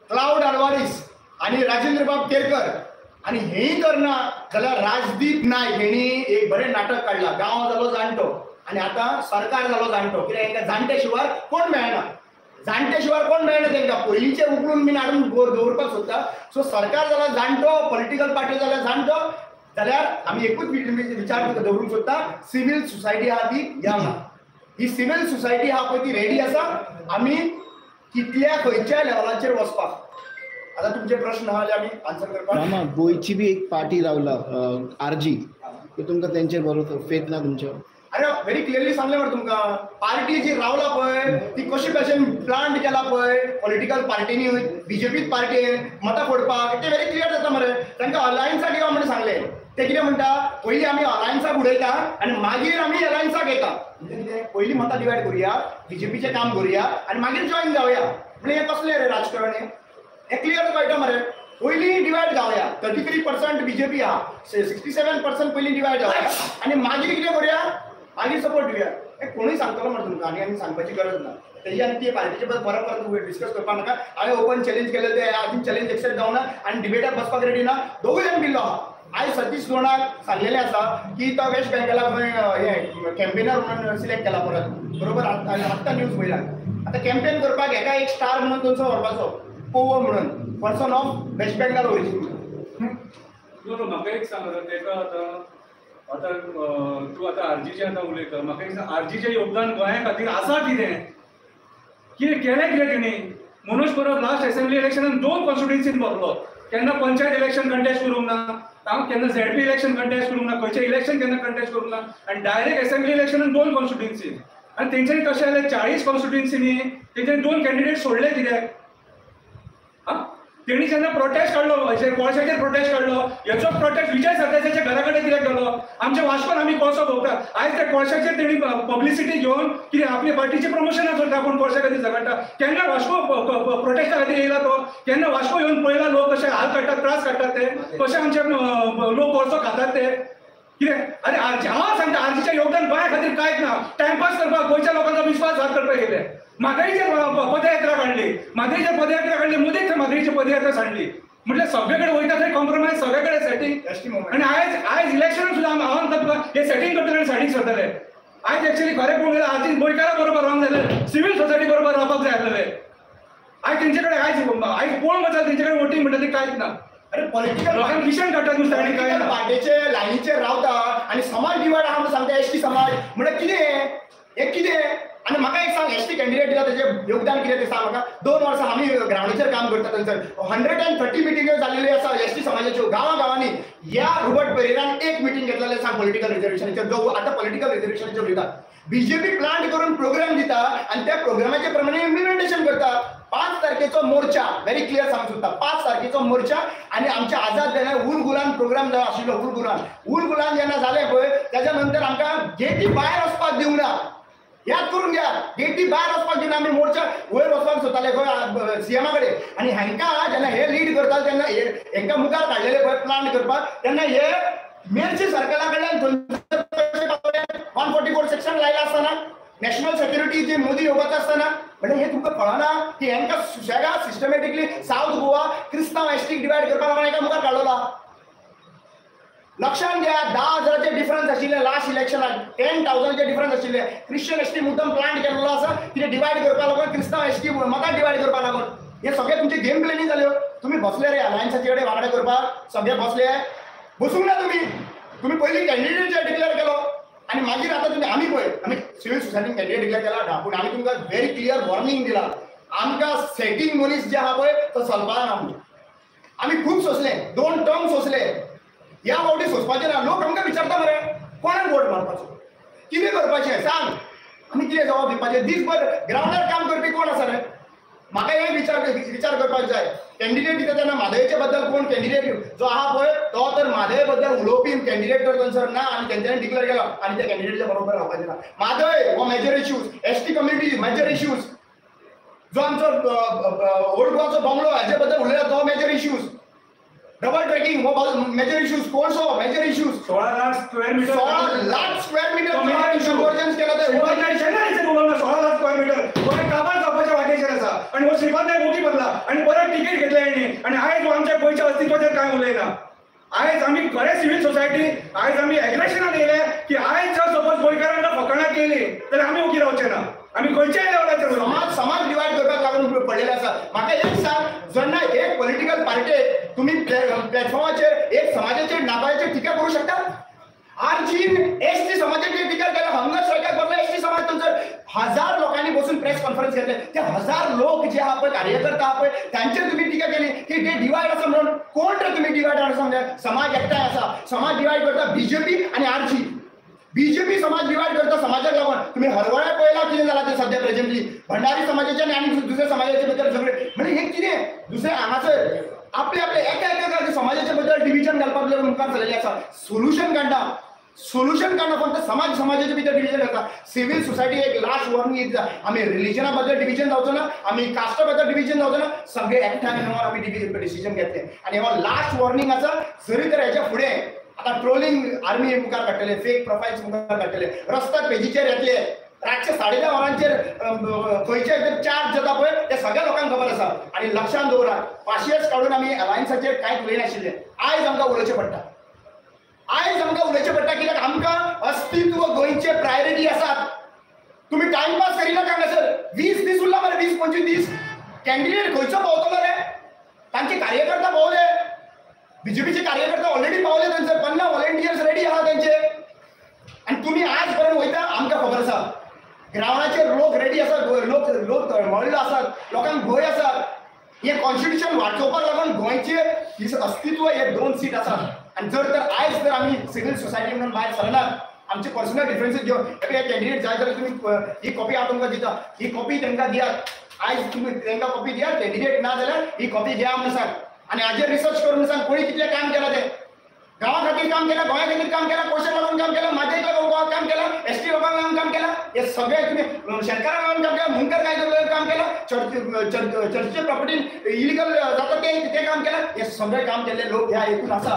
क्लाउड आडवाणीस आणि राजेंद्र बाब केरकर आणि हेही करना जाल्यार राजदीप नायक हेणी एक बरें नाटक काडला. गांव जालो जाणटो आणि आता सरकार जालो जाणटो. कित्याक हेंकां जाणटे शिवाय कोण मेळना, जाणटे शिवाय कोण मेळना तांकां. पयलींचे उखलून बीन हाडून दवरपाक सोदता. सो सरकार जाल्यार जाणटो, पॉलिटिकल पार्टी जाल्यार जाणटो. जाल्यार आमी एकूच विचार दवरूंक सोदता सिव्हिल सोसायटी आहा ती यंग. ही सिव्हिल सोसायटी आहा पळय ती रेडी आसा आमी कितल्या खंयच्या लेवलाचेर वचपाक. आता तुमचे प्रश्न आहा जे आमी आन्सर करपाक. गोंयची बी एक पार्टी रावला RG, तुमकां तेंचेर बरोबर फेथ ना तुमच्या? अरे व्हेरी क्लियरली सांगले मरे तुमकां. पार्टी जी रावला पळय ती कशी भशेन प्लांट केला पळय पॉलिटिकल पार्टीनी BJP पार्टीन मतां फोडपाक ते व्हेरी क्लियर जाता मरे. तांकां अलायन्साक येवं म्हणून सांगले. ते कितें म्हणटा पयलीं आमी अलायन्साक उडयता आनी मागीर आमी अलायन्साक येता. म्हणजे कितें पयलीं मतां डिवायड करुया, BJPचें काम करुया आनी मागीर जॉईन जावया. म्हणजे हें कसलें रे राजकारण हें क्लियर कळटा मरे. पयलीं डिवायड जावया. 33% BJP आहा, 67% पयलीं डिवायड जावया आनी मागीर कितें करुया मागीर सपोर्ट दिवया. हें कोणूय सांगतलो मरे तुमकां आनी आमी सांगपाची गरज ना. तेजी आनी ती पार्टीचे परत डिस्कस करपाक नाका. हांवें ओपन चॅलेंज केलें ते आजून चॅलेंज एक्सेप्ट जावना आनी डिबेटाक बसपाक रेडी ना. दोगूय जाण भिल्लो आहा. आयज सतीश लोणाक सांगलेलें आसा की तो वेस्ट बेंगॉलाक हे कॅम्पेनर म्हणून सिलेक्ट केला परत. बरोबर आत्तां न्यूज पयला. आतां कॅम्पेन करपाक हेका एक स्टार म्हणून थंयसर व्हरपाचो पोवो म्हणून person of West Bengal origin. म्हाका एक सांग तेका आतां तूं आतां RGचें आतां उलयता. म्हाका एक सांग RGचें योगदान गोंया खातीर आसा कितें केलें कितें तेणी? मनोज परब लास्ट असेंब्ली इलेक्शनान 2 कॉन्स्टिट्युएन्सीन भरलो. केन्ना पंचायत इलेक्शन कंटेस्ट करूंक ना, हांव केन्ना झेडपी इलेक्शन कंटेस्ट करूंक ना, खंयचे इलेक्शन केन्ना कंटेस्ट करूंक ना, आनी डायरेक्ट असेंब्ली इलेक्शनान 2 कॉन्स्टिट्युएन्सी आनी तेंच्यांनी कशें जालें 40 कॉन्स्टिट्युएन्सीनी तेंच्यांनी 2 कॅन्डिडेट सोडले कित्याक? तेणी जेन्ना प्रोटेस्ट काडलो कोळशाचेर प्रोटेस्ट काडलो, हेचो प्रोटेस्ट विजय सरदेसायच्या घरा कडेन कित्याक गेलो? आमच्या वास्कोन आमी कोळसो भोगतात. आयज त्या कोळशाचेर तेणी पब्लिसिटी घेवन कितें आपल्या पार्टीचे प्रमोशनां करता, कोण कोळशा खातीर झगडटा. केन्ना वास्को प्रोटेस्टा खातीर येयला तो? केन्ना वास्को येवन पळयला लोक कशे हाल काडटात, त्रास काडटात ते, कशे आमचे लोक कोळसो खातात ते कितें? अरे हांव सांगता आरजीचें योगदान गोंया खातीर कांयच ना. टायमपास करपाक, गोंयच्या लोकांचो विश्वासघात करपाक येयले. म्हादईचेर पदयात्रा काडली, मोदीक म्हादईची पदयात्रा सांडली. म्हटल्यार सगळे कडेन वयता थंय कॉम्प्रोमायज, सगळे कडेन सेटिंग. आनी आयज इलेक्शन सुद्दां हांव तुका हे सेटिंग करतले आनी सायडीक सरतले. आयज एक्चुअली खरें पळोवंक गेल्यार आरती गोंयकारा बरोबर रावंक जालें, सिव्हील सोसायटी बरोबर रावपाक जाय आसलेलें. आयज तेंचे कडेन आयज पळोवंक वचत तेंचे कडेन वोटींग म्हणटा ती कांयच ना. अरे पॉलिटिकल लोकांक किशन काडटात नुसतें आनी कांय ना. पार्टीचे लायनीचेर रावता आनी समाज डिवायड आहा म्हणून सांगता एसटी समाज म्हणजे कितें? हे कितें? आणि म्हाका एक सांग, एसटी कॅन्डिडेट दिला त्याचे योगदान कितें ते सांग म्हाका. 2 वर्सां आमी ग्राउंडाचेर काम करता थंयसर 130 मिटिंग्यो जाल्लेली आसा एसटी समाजाच्यो गांवांनी. ह्या रोबर्ट पेरेरान एक मिटिंग घेतलेलें सांग पॉलिटिकल रिजर्वेशनाचेर, जो आतां पॉलिटिकल रिजर्वेशनाचेर उलयता. बीजेपी प्लांट करून प्रोग्राम दिता आनी त्या प्रोग्रामाच्या प्रमाणे इम्प्लिमेंटेशन करता. 5 तारखेचो मोर्चा, व्हेरी क्लियर सांगूंक सोदता, 5 तारखेचो मोर्चा. आनी आमच्या आझाद जाल्यार उल गुलान प्रोग्राम जाय आशिल्लो. उल गुलान जेन्ना जालें पळय तेच्या नंतर आमकां गेटी भायर वचपाक दिवंक ना. याद करून घ्या, गेटी भायर वचपाक दिना. आमी मोर्चा वयर वचपाक सोदताले गोंय सीएमा कडेन. आनी हांकां जेन्ना हे लीड करता तेन्ना हांकां मुखार काडलेले पळय प्लान करपाक, तेन्ना हे मेरची सरकारा कडल्यान 144 सेक्शन लायला आसतना, नॅशनल सेक्युरिटी जे मोदी येवपाचो आसतना, म्हणजे हे तुमकां कळना की हांकां सुशेगाद सिस्टमॅटिकली साऊथ गोवा क्रिस्तांव एसटीक डिवायड करपाक लागून हांकां मुखार काडलोला. लक्षात घ्या, 10,000चे डिफरन्स आशिल्ले लास्ट इलेक्शनाक, 10,000चे डिफरन्स आशिल्ले. क्रिश्चन एसटी मुद्दम प्लांट केल्लो आसा कितें डिवायड करपाक लागून, क्रिस्तांव एसटी म्हाका डिवायड करपाक लागून. हे सगळे तुमचे गेम प्लॅनिंग जाल्यो. तुम्ही बसले रे अलायन्साचे कडेन वांगडा करपाक, सगळे बसले. बसूंक ना तुम्ही पयलीं कॅन्डिडेट डिक्लेअर केलो आनी मागीर आतां आमी सिव्हील सोसायटीन कॅन्डिडेट डिक्लेअर केला. पूण आमी तुमकां व्हेरी क्लियर वॉर्निंग दिला, आमकां सेटिंग मनीस जे आहा पळय तो चलपाक ना. आमी खूब सोंसले, 2 टर्म सोंसले. ह्या फावटी सोंसपाचें ना. लोक आमकां विचारता मरे कोणाक वोट मारपाचो, कितें करपाचें सांग, आमी कितें जबाब दिवपाचें? दिसभर ग्राउंडार काम करपी कोण आसा रे? म्हाका हे विचार करपाक जाय. कॅन्डिडेट दिता तेन्ना म्हादयचे बद्दल कोण कॅन्डिडेट जो आहा पळय तो तर म्हादय बद्दल उलोवपी कॅन्डिडेट तर थंयसर ना आनी तेंच्यांनी डिक्लेअर केला आनी त्या कॅन्डिडेटच्या बरोबर रावपाचें ना. म्हादय हो major issues, ST community major issues, जो आमचो ओल्ड गोवाचो बंगलो हाचे बद्दल उलयला तो मेजर इश्यूज, डबल ट्रॅकिंग हो मेजर इश्यूज, कोळसो major issues, 16 lakh square metre 16 lakh square metre conversions केला ते 16 लाख स्क्वेअर मीटर गोंय काबार जावपाच्या वाटेचेर आसा. आनी हो श्रीपाद नायक मोदी बदला आनी परत तिकीट घेतल्या हेणी आनी आयज हो आमच्या गोंयच्या अस्तित्वाचेर कांय उलयना. आयज आमी खरे सिव्हील सोसायटी आयज आमी एग्रेशनान येयले की आयज जर सपोज गोंयकारांना फकाणां केली जाल्यार आमी ओगी रावचे ना. आमी खंयच्याय लेवलाचेर समाज डिवायड करपाक लागून पडलेले आसा. म्हाका एक सांग, जेन्ना एक पॉलिटिकल पार्टी तुम्ही प्लॅटफॉर्माचेर एक समाजाचेर नाबायाचेर टिका करू शकता? आरजीन एसटी समाजाचेर टिका केल्या, हंगर स्ट्रायकाक बसला एसटी समाज. तुमचं 1000 लोकांनी बसून प्रेस कॉन्फरन्स घेतले. ते 1000 लोक जे आहा पळय, कार्यकर्ता आहा पळय, तांचेर तुम्ही टिका केली की ते डिवायड आसा म्हणून. कोण रे तुम्ही डिवायड आसा समजा? समाज एकठांय आसा. समाज डिवायड करता बीजेपी आणि आरजी. बीजेपी समाज डिवायड करता समाजाक लागून. तुम्ही हरवळ्या पळयला कितें जालां ते सध्या प्रेझेंटली भंडारी समाजाचे आनी दुसऱ्या समाजाचे बद्दल सगळे म्हणजे हे कितें दुसरे हांगासर आपले एका समाजाच्या बद्दल डिव्हिजन घालपाक लागून मुखार चलिल्ले आसा. सोल्युशन काडना फक्त समाजाच्या भितर डिव्हिजन करता. सिव्हील सोसायटी एक लास्ट वॉर्निंग दिता, आमी रिलिजना बद्दल डिव्हिजन जावचो ना, आमी कास्टा बद्दल डिव्हिजन जावचो ना, सगळे एकठांय मेळून आमी डिसिजन घेतले. आनी हो लास्ट वॉर्निंग आसा. जरी तर हेच्या फुडें आता ट्रोलिंग आर्मी मुखार काडटले, फेक प्रोफाइल्स मुखार काडटले, रस्त्यार पेजीचेर येतले, रातचे 10:30 वरांचेर खंयचे चार्ज जाता पळय ते सगळ्या लोकांक खबर आसा. आनी लक्षांत दवरात, पाशियेस काडून आमी अलायन्साचेर कांयच उलयनाशिल्ले. आयज आमकां उलोवचें पडटा. कित्याक आमकां अस्तित्व गोंयचे प्रायोरिटी आसात. तुम्ही टाइमपास करिना हांगासर. 20 दीस उरला मरे, 20-25 दीस. कॅन्डिडेट खंयचो पावतलो रे? तांचे कार्यकर्ता पावले, बीजेपीचे कार्यकर्ता ऑलरेडी पावले थंयसर. 50 व्हॉलंटियर्स रेडी आहा त्यांचे. आणि तुम्ही आज पर्यंत वयता आमकां खबर आसा. ग्राउंडाचेर लोक रेडी आसात, लोक मळ्ळो आसात, लोकांक भंय आसा. हे कॉन्स्टिट्यूशन वाचोवपाक लागून गोंयचे अस्तित्व हे 2 सीट आसात आणि जर आयज जर आमी सिव्हिल सोसायटी म्हणून भायर सरनात आमचे पर्सनल डिफरन्सीस घेवन कॅन्डिडेट जाय जाल्यार तुम्ही ही कॉपी हांव तुमकां दिता ही कॉपी तांकां दियात आयज तुम्ही तांकां कॉपी दियात कॅन्डिडेट ना जाल्यार ही कॉपी घ्या म्हणून सांग आणि हाजेर रिसर्च करून सांग कोणी कितलें काम केलां तें गांवा खातीर काम केलां गोंया खातीर काम केलां कोशा लागून काम केलां माझ्या लागून काम केलां एसटी लोकांक लागून काम केलां हे सगळे तुम्ही शेतकारांक लागून काम केलां मुनकर कायद्याक काम केलां चर्चचे प्रॉपर्टी इलिगल जाता ते काम केलां हे सगळे काम केल्ले लोक ह्या हेतून आसा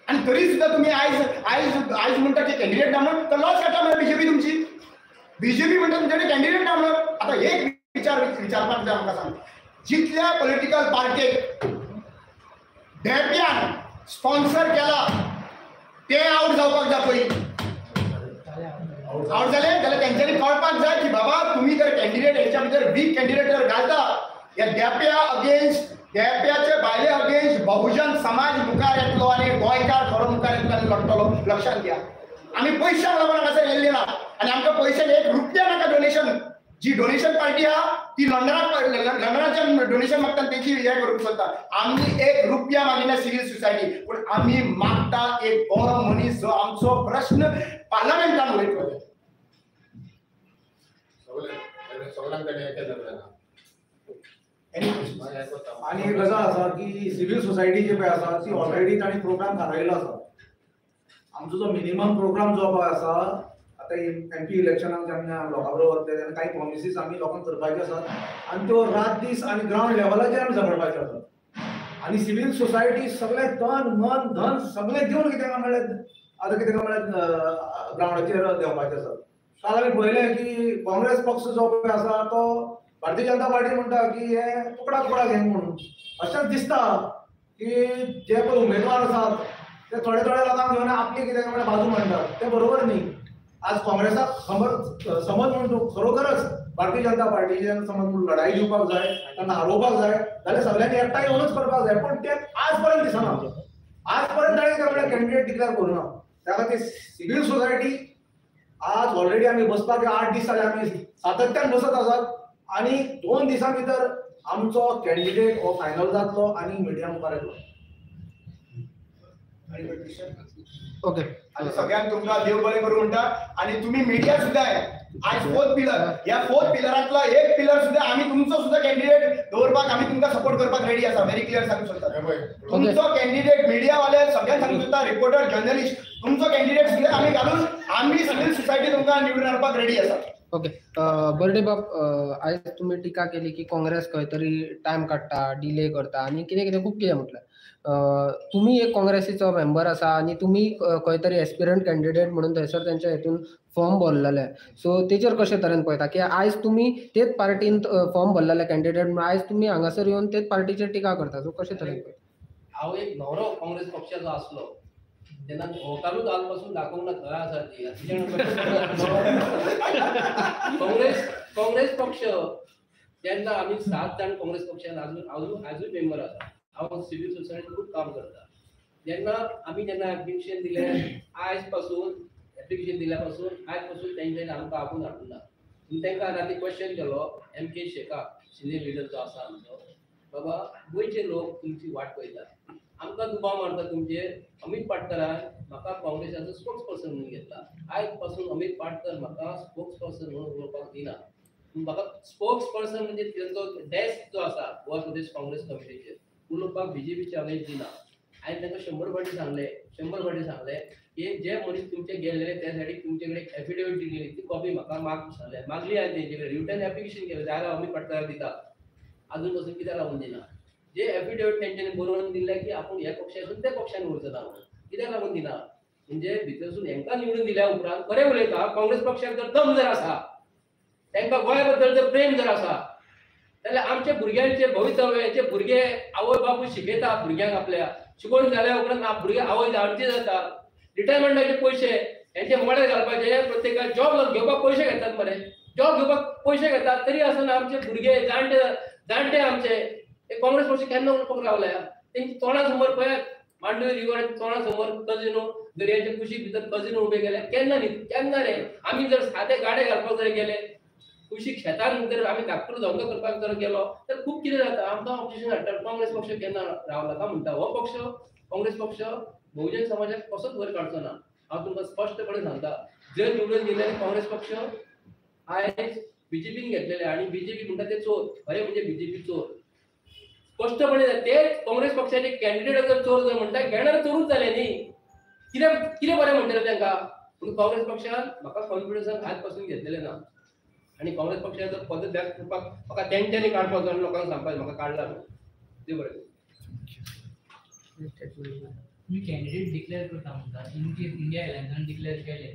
आणि तरी सुद्धा तुम्ही आयज आयज आयज म्हणटा की कॅन्डिडेट ना म्हणून तर लॉस काडटा मरे बीजेपी तुमची बीजेपी म्हणटा तुमच्याकडे कॅन्डिडेट ना म्हणून आता एक विचारपाक जाय म्हाका सांग जितल्या पॉलिटिकल पार्टीक डेप्यान स्पॉन्सर केला ते आउट जावपाक जाय पयलीं आउट जाले जाल्यार तेंच्यांनी कळपाक जाय की बाबा तुम्ही जर कॅन्डिडेट हेच्या भितर वीक कॅन्डिडेट जर घालता या डेप्या अगेन्स्ट डेप्याचे भायले अगेन्स्ट बहुजन समाज मुखार येतलो आणि गोंयकार खरो मुखार येतलो आनी लढतलो लक्षात घ्या आमी पयशांक लागून हांगासर येयल्ले ना आनी आमकां पयशे एक रुपया नाका डोनेशन जी डोनेशन पार्टी आहा ती लंडनाच्या डोनेशन मागता तेची हे करूंक सोदता आमी एक रुपया मागिना सिव्हिल सोसायटी पूण आमी मागता एक बरो मनीस जो आमचो प्रश्न पार्लमेंटान उलयतलो सगळ्यांक ताणें हें केलें आणि एक गजाल आसा की सिव्हिल सोसायटी जे पळय आसा ती ऑलरेडी तांणी प्रोग्राम थारायलो आसा आमचो जो मिनिमम प्रोग्राम जो पळय आसा आता एमपी इलेक्शनाक जेन्ना लोकां बरोबर वतले तेन्ना काही प्रॉमिसीस आमी लोकांक करपाचे आसात आनी त्यो रात दीस आनी ग्राउंड लेवलाचेर आमी झगडपाचे आसात आनी सिव्हिल सोसायटी सगळे तन मन धन सगळे दिवन कितें म्हणल्यार आतां कितें म्हणल्यार ग्राउंडाचेर देवपाचे आसात काल आमी पळयलें की काँग्रेस पक्ष जो पळय आसा तो भारतीय जनता पार्टी म्हणटा की हे तुकडा तुकडा घेंक म्हणून अशेंच दिसता की जे पळय उमेदवार आसात ते थोडे थोडे लोकांक घेवन आपली कितें म्हणल्यार बाजू मांडटात ते बरोबर न्ही आज काँग्रेसाक समज म्हणून खरोखरच भारतीय जनता पार्टीचे समज लढाई दिवपाक जाय त्यांना हरोवपाक जाय जाल्यार सगळ्यांनी एकठांय येवनच करपाक जाय पण ते आज पर्यंत दिसना आज पर्यंत ताणें कॅन्डिडेट डिक्लेअर करूना त्या खातीर सिव्हिल सोसायटी आज ऑलरेडी आमी बसपाक 8 दीस जाले आमी सातत्यान बसत आसात आणि 2 दिसां भितर आमचो कॅन्डिडेट हो फायनल जातलो आणि मिडिया मुखार येतलो ओके आणि सगळ्यांक तुमकां देव बरें करूं म्हणटा आणि तुम्ही मीडिया सुद्धा आहे आज 4th पिलर या 4th पिलरांतलो एक पिलर सुद्धा आम्ही तुमचो सुद्धा कॅन्डिडेट दवरपाक आम्ही तुमकां सपोर्ट करपाक रेडी आसा व्हेरी क्लियर सांगू शकता तुमचो कॅन्डिडेट मीडिया वाले सगळ्यांक सांगू शकता रिपोर्टर जर्नलिस्ट तुमचो कॅन्डिडेट सुद्धा आम्ही घालून आम्ही सिव्हिल सोसायटी तुमकां निवडून हाडपाक रेडी आसा ओके बर्डे बाब आयज तुम्ही टिका केली की काँग्रेस खंय तरी टायम काडटा डिले करता आणि कितें कितें खूब कितें म्हटलें तुम्ही एक काँग्रेसीचो मेंबर आसा आणि तुम्ही खंय तरी एस्पिरंट कॅन्डिडेट म्हणून थंयसर तेंच्या हेतून फॉर्म भरलेले सो तेचेर कशे तरेन पळयता की आयज तुम्ही तेच पार्टीन फॉर्म भरलेले कॅन्डिडेट म्हणून आयज तुम्ही हांगासर येवन तेच पार्टीचेर टिका करता सो कशे तरेन पळयता हांव एक न्हवरो काँग्रेस पक्षाचो आसलो तेन्ना भोंवतालूच आजपासून दाखोवंक ना खंय आसा ती काँग्रेस पक्ष तेन्ना आमी 7 जाण काँग्रेस पक्षान आजून मेंबर आसा हांव सिव्हिल सोसायटीत खूब काम करता जेन्ना एप्लिकेशन दिलें आयज पासून एप्लिकेशन दिल्या पासून आयज पासून तेंच्यांनी आमकां आपूण हाडूंक ना तेंकां राती क्वेश्चन केलो MK शेखा सिनियर लिडर जो आसा आमचो बाबा गोंयचे लोक तुमची वाट पळयतात आमकां दुबाव मारता तुमचे अमित पाटकरान म्हाका काँग्रेसाचो स्पोक्स पर्सन म्हणून घेतला आयज पासून अमित पाटकर म्हाका स्पोक्स पर्सन म्हणून उलोवपाक दिना म्हाका स्पोक्स पर्सन म्हणजे तेंचो डेस्क जो आसा गोवा प्रदेश काँग्रेस कमिटीचेर उलोवपाक बीजेपीचे अगेन्स्ट दिना हांवें तांकां 100 फावटी सांगलें की जे मनीस तुमचे गेलेले त्या साठी तुमचे कडेन एफिडेविट दिली ती कॉपी म्हाका मागली हांवें तेंचे कडेन रिटर्न एप्लिकेशन केलें जाल्यार अमित पाटकराक दिता अजून पासून कित्याक लागून दिना जे एफिडेविट तेंच्यांनी बरोवन दिले की आपूण ह्या पक्षासून त्या पक्षान वचना कित्याक लागून दिना म्हणजे भितरसून हेंकां निवडून दिल्या उपरांत खरें उलयता काँग्रेस पक्षाक जर दम जर आसा तांकां गोंया बद्दल जर प्रेम जर आसा जाल्यार आमच्या भुरग्यांचे भवितव्य जे भुरगे आवय बापूय शिकयता भुरग्यांक आपल्या शिकून जाल्या उपरांत भुरगे आवय जाणटे जाता रिटायरमेंटाचे पयशे हेंचे मोडे घालपाचे प्रत्येकाक जॉब घेवपाक पयशे घेतात मरे जॉब घेवपाक पयशे घेतात तरी आसतना आमचे भुरगे जाणटे आमचे ते काँग्रेस पक्ष केन्ना उलोवपाक रावल्या तेंची तोंडा समोर पळयात मांडवी रिव्हराच्या तोंडा समोर कजिनो दर्याच्या कुशीक भितर कजिनो उबे केले केन्ना रे आमी जर सादे गाडे घालपाक जर गेले कुशीक शेतान जर आमी धाकटो धंदो करपाक जर गेलो तर खूब कितें जाता आमकां ऑपोजिशन हाडटा काँग्रेस पक्ष केन्ना रावला काय म्हणटा हो पक्ष काँग्रेस पक्ष बहुजन समाजाक कसोच वयर काडचो ना हांव तुमकां स्पश्टपणे सांगता जर निवडून गेल्यार काँग्रेस पक्ष आयज बीजेपीन घेतलेले आणि बीजेपी म्हणटा ते चोर खरे म्हणजे बीजेपी चोर स्पष्टपणे ते काँग्रेस पक्षाचे कॅन्डिडेट जर चोर जर म्हणटा घेणार चोरूच जाले न्ही कितें कितें बरें म्हणटले तांकां म्हणून काँग्रेस पक्षान म्हाका कॉन्फिडन्सान आज पासून घेतलेले ना आणि काँग्रेस पक्षान जर पद त्याग करपाक म्हाका तेंच्यांनी काडपाक जाय लोकांक सांगपाक म्हाका काडला देव बरें तुम्ही कॅन्डिडेट डिक्लेअर करता म्हणता इन केस इंडिया अलायन्सान डिक्लेअर केले